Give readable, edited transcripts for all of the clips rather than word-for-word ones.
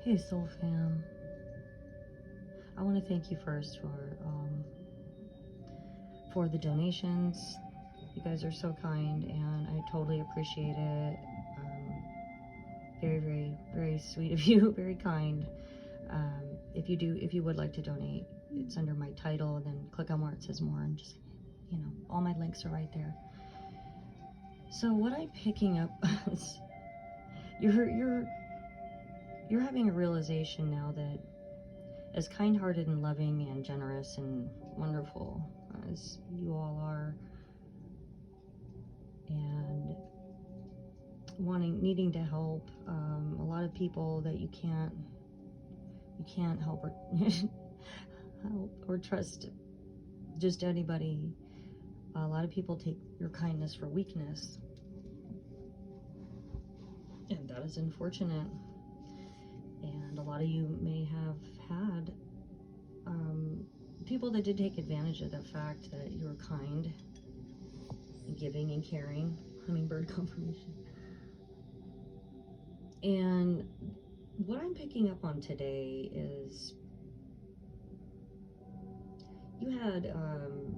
Hey Soul Fam, I want to thank you first for the donations. You guys are so kind, and I totally appreciate it. Very, very, very sweet of you. Very kind. If you would like to donate, it's under my title. And then click on where it says more, and just, all my links are right there. So what I'm picking up is you're having a realization now that, as kind-hearted and loving and generous and wonderful as you all are, and needing to help a lot of people that you can't help or help or trust just anybody. A lot of people take your kindness for weakness, and that is unfortunate. And a lot of you may have had people that did take advantage of the fact that you were kind and giving and caring. Hummingbird confirmation. And what I'm picking up on today is you had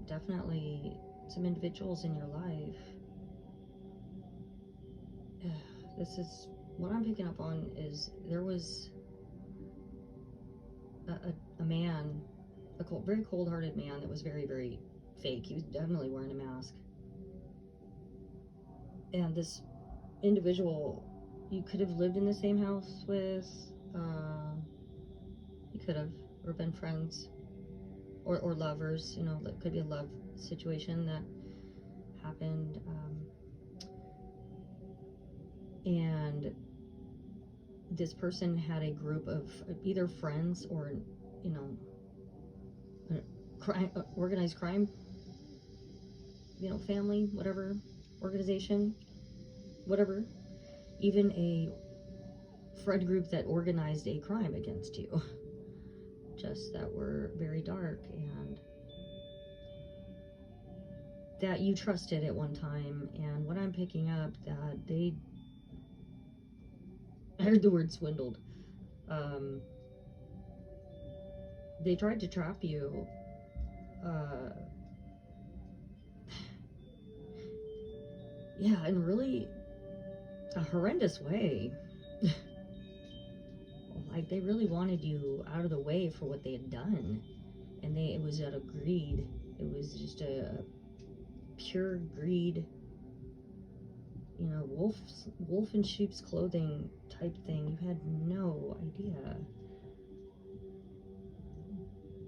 definitely some individuals in your life. This is what I'm picking up on, is there was a man, very cold-hearted man that was very, very fake. He was definitely wearing a mask. And this individual, you could have lived in the same house with, you could have, or been friends, or lovers, that could be a love situation that happened. And this person had a group of either friends or, organized crime, family, whatever, organization, whatever, even a friend group that organized a crime against you, just that were very dark, and that you trusted at one time. And what I'm picking up, that I heard the word swindled. They tried to trap you. Yeah, in really a horrendous way. Like, they really wanted you out of the way for what they had done. And it was out of greed. It was just a pure greed, wolf in sheep's clothing type thing. You had no idea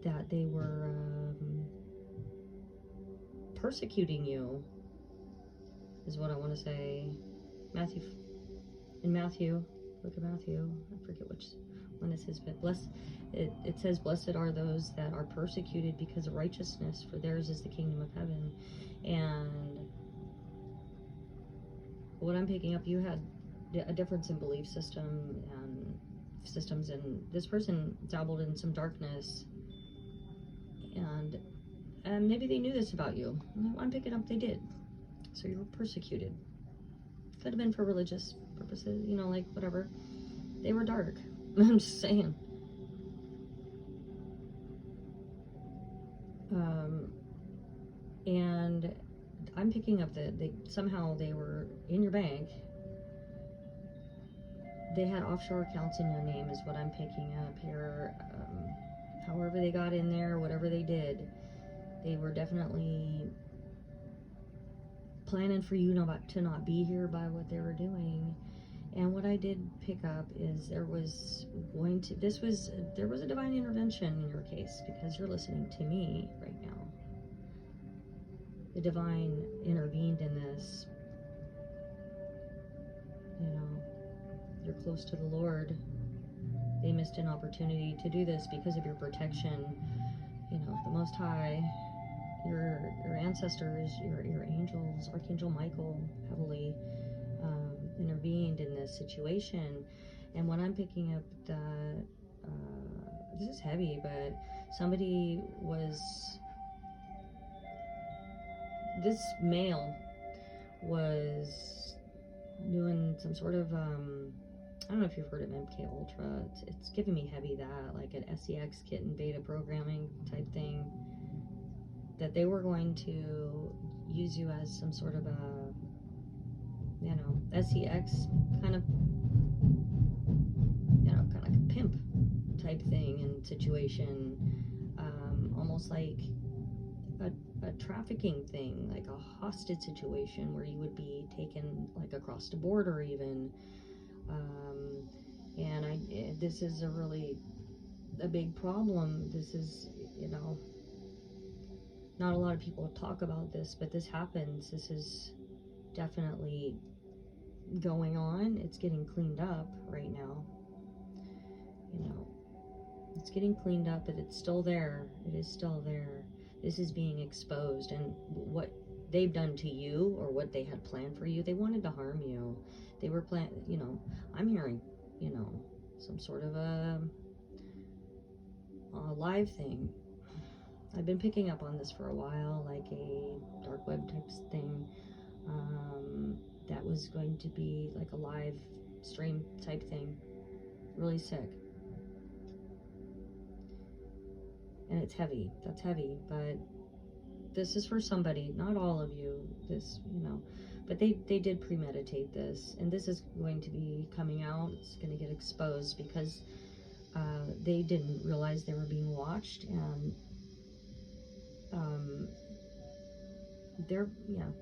that they were persecuting you, is what I want to say. In Matthew, book of Matthew, I forget which one it says, but it says, blessed are those that are persecuted because of righteousness, for theirs is the kingdom of heaven. And what I'm picking up, you had a difference in belief systems, and this person dabbled in some darkness, and maybe they knew this about you. I'm picking up they did. So you were persecuted. Could have been for religious purposes, like whatever. They were dark. I'm just saying. And I'm picking up that somehow they were in your bank. They had offshore accounts in your name, is what I'm picking up here. However they got in there, whatever they did, they were definitely planning for you to not be here by what they were doing. And what I did pick up is there was a divine intervention in your case, because you're listening to me right now. The divine intervened in this. You're close to the Lord. They missed an opportunity to do this because of your protection. The Most High, your ancestors, your angels, Archangel Michael heavily intervened in this situation. And what I'm picking up, that this is heavy, but this male was doing some sort of I don't know if you've heard of MK Ultra. It's giving me heavy that, like an SEX kit and beta programming type thing, that they were going to use you as some sort of a, you know, SEX kind of, you know, kind of like a pimp type thing and situation, almost like a trafficking thing, like a hostage situation where you would be taken like across the border even. And this is a big problem. This is, you know, not a lot of people talk about this, but this happens. This is definitely going on. It's getting cleaned up right now. You know, it's getting cleaned up, but it's still there. It is still there. This is being exposed, and what they've done to you, or what they had planned for you, they wanted to harm you. They were you know, I'm hearing, you know, some sort of a live thing. I've been picking up on this for a while, like a dark web type thing, that was going to be like a live stream type thing. Really sick. And it's heavy. That's heavy, but this is for somebody, not all of you. This, you know, but they did premeditate this, and this is going to be coming out. It's going to get exposed because they didn't realize they were being watched, and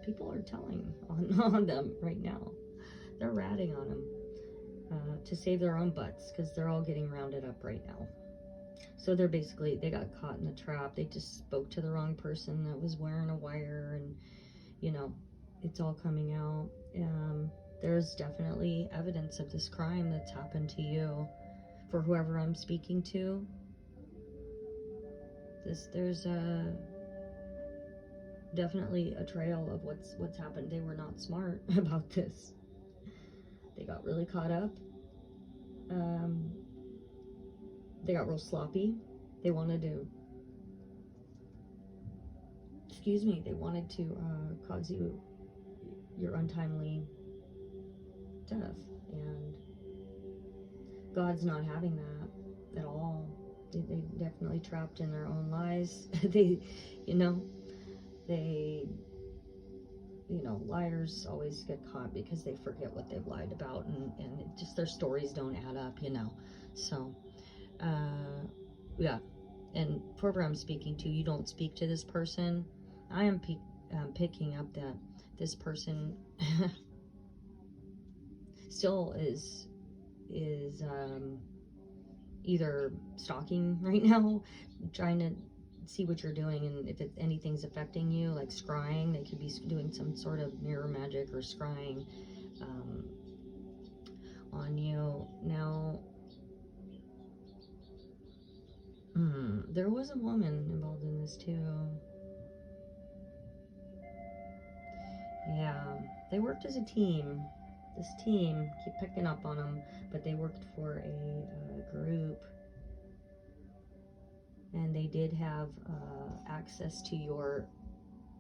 people are telling on them right now. They're ratting on them to save their own butts, because they're all getting rounded up right now. So they got caught in the trap. They just spoke to the wrong person that was wearing a wire, and, you know, it's all coming out. There's definitely evidence of this crime that's happened to you. For whoever I'm speaking to, there's definitely a trail of what's happened. They were not smart about this. They got really caught up. They got real sloppy. They wanted to, cause you your untimely death, and God's not having that at all. They definitely trapped in their own lies. Liars always get caught because they forget what they've lied about, and it just, their stories don't add up, So, yeah. And whoever I'm speaking to, you don't speak to this person. I am picking up that this person still is either stalking right now, trying to see what you're doing, and if anything's affecting you, like scrying. They could be doing some sort of mirror magic or scrying on you. Now, there was a woman involved in this too. Yeah, they worked as a team. This team, keep picking up on them, but they worked for a group, and they did have access to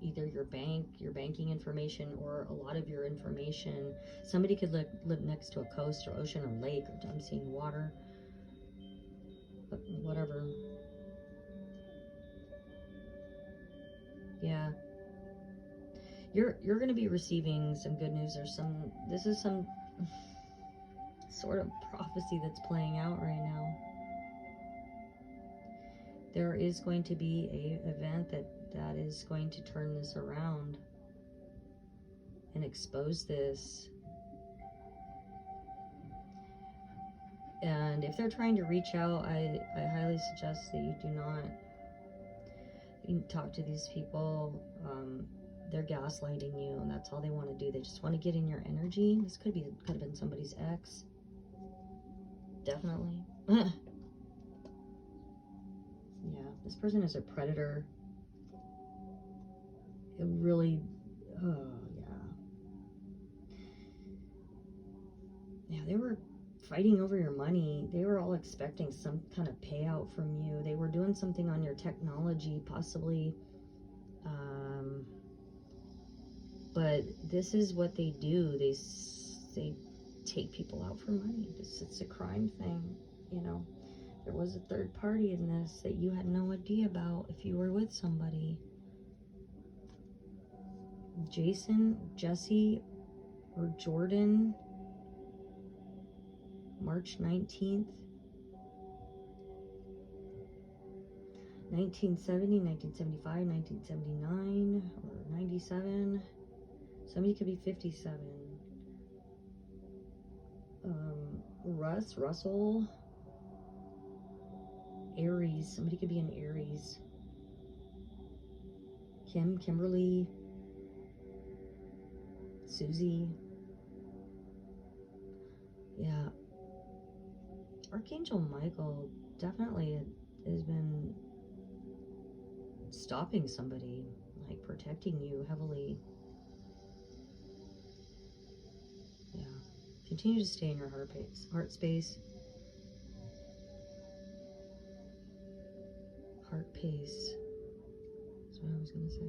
either your banking information, or a lot of your information. Somebody could live next to a coast or ocean or lake, or I'm seeing water, but whatever. Yeah. You're going to be receiving some good news. This is some sort of prophecy that's playing out right now. There is going to be a event that is going to turn this around and expose this. And if they're trying to reach out, I highly suggest that you do not talk to these people. They're gaslighting you, and that's all they want to do. They just want to get in your energy. This could have been somebody's ex. Definitely. Yeah, this person is a predator. It really, yeah, they were fighting over your money. They were all expecting some kind of payout from you. They were doing something on your technology, possibly. But this is what they do. They take people out for money. It's a crime thing, you know. There was a third party in this that you had no idea about if you were with somebody. Jason, Jesse, or Jordan, March 19th, 1970, 1975, 1979, or 97. Somebody could be 57. Russell, Aries. Somebody could be an Aries. Kimberly, Susie. Yeah. Archangel Michael definitely has been stopping somebody, like protecting you heavily. Yeah. Continue to stay in your heart space. Heart pace. That's what I was going to say.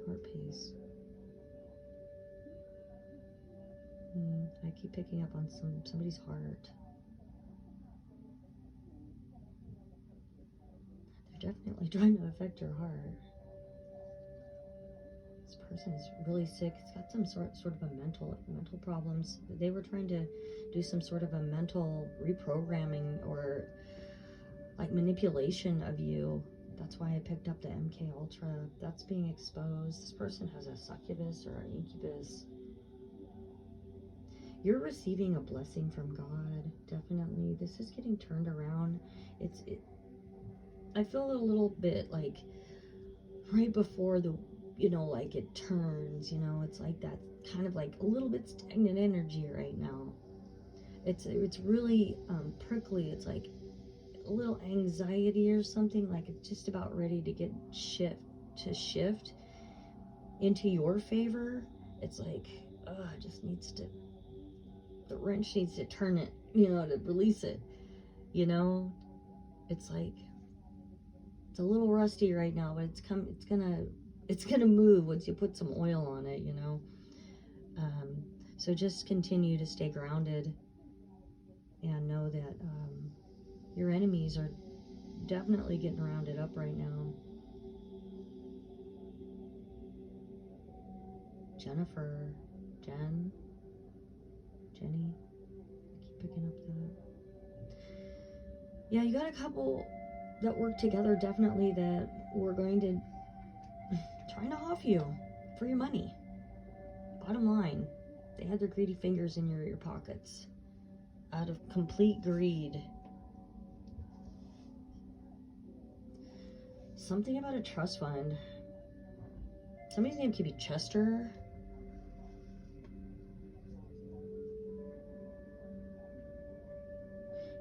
Heart pace. I keep picking up on somebody's heart. They're definitely trying to affect your heart. This person is really sick. It's got some sort of a mental problems. They were trying to do some sort of a mental reprogramming or like manipulation of you. That's why I picked up the MK Ultra. That's being exposed. This person has a succubus or an incubus. You're receiving a blessing from God, definitely. This is getting turned around. I feel a little bit like right before the, you know, like it turns, you know, it's like that kind of like a little bit stagnant energy right now. It's really prickly. It's like a little anxiety or something, like it's just about ready to get shift into your favor. It's like, it just needs to, the wrench needs to turn it, you know, to release it, you know. It's like, it's a little rusty right now, but it's gonna move once you put some oil on it, you know. So just continue to stay grounded and know that your enemies are definitely getting rounded up right now. Jennifer, Jenny, I keep picking up that. Yeah, you got a couple that work together, definitely, that were going to try to off you for your money. Bottom line, they had their greedy fingers in your pockets out of complete greed. Something about a trust fund. Somebody's name could be Chester.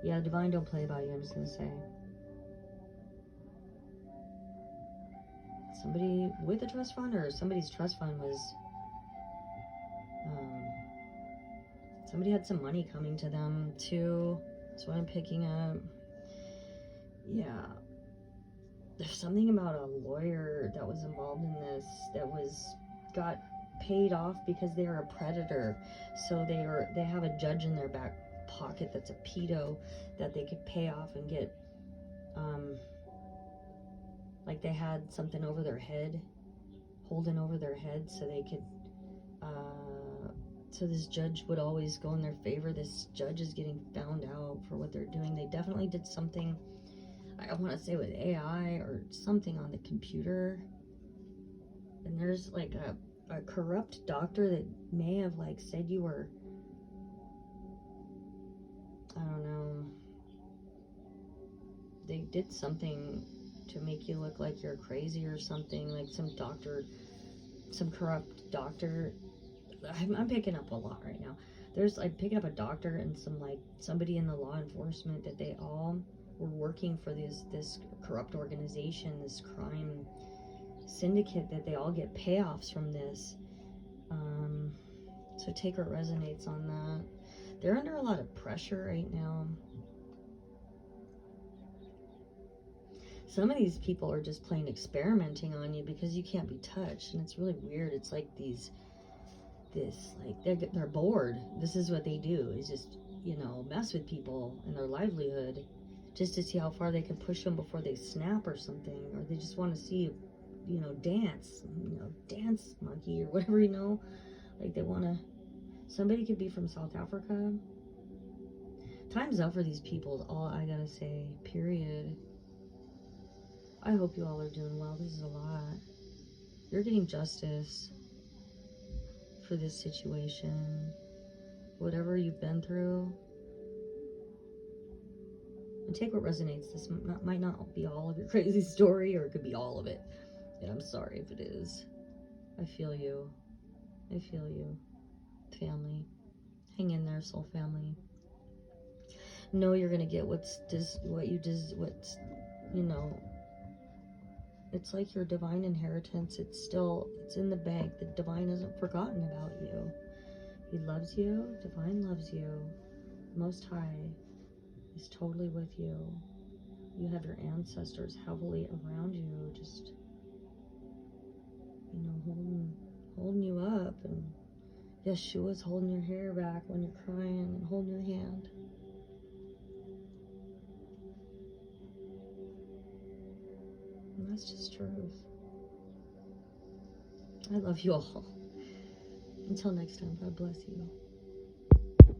Yeah, Divine don't play about you, I'm just gonna say. Somebody with a trust fund, or somebody's trust fund was, somebody had some money coming to them too. That's what I'm picking up. Yeah. There's something about a lawyer that was involved in this that got paid off because they are a predator. So they have a judge in their back pocket that's a pedo that they could pay off and get, like they had something over their head, holding over their head, so they could, so this judge would always go in their favor. This judge is getting found out for what they're doing. They definitely did something, I want to say with AI or something on the computer. And there's like a corrupt doctor that may have like said you were, I don't know, they did something to make you look like you're crazy or something, like some doctor, some corrupt doctor. I'm picking up a lot right now. I'm picking up a doctor and somebody in the law enforcement that they all were working for this corrupt organization, this crime syndicate, that they all get payoffs from this. So take what resonates on that. They're under a lot of pressure right now. Some of these people are just plain experimenting on you because you can't be touched, and it's really weird. It's like this this. Like, they're bored. This is what they do, is just, you know, mess with people and their livelihood, just to see how far they can push them before they snap or something. Or they just want to see, you know, dance, dance monkey or whatever, you know. Like, they want to, somebody could be from South Africa. Time's up for these people, all I gotta say, period. I hope you all are doing well. This is a lot. You're getting justice for this situation. Whatever you've been through. And take what resonates. This might not be all of your crazy story, or it could be all of it. And I'm sorry if it is. I feel you. I feel you. Family. Hang in there, soul family. Know you're gonna get what's you know, it's like your divine inheritance. It's in the bank. The divine hasn't forgotten about you. He loves you. Divine loves you. Most High is totally with you. You have your ancestors heavily around you, just, you know, holding you up. And Yeshua's holding your hair back when you're crying and holding your hand. And that's just truth. I love you all. Until next time, God bless you.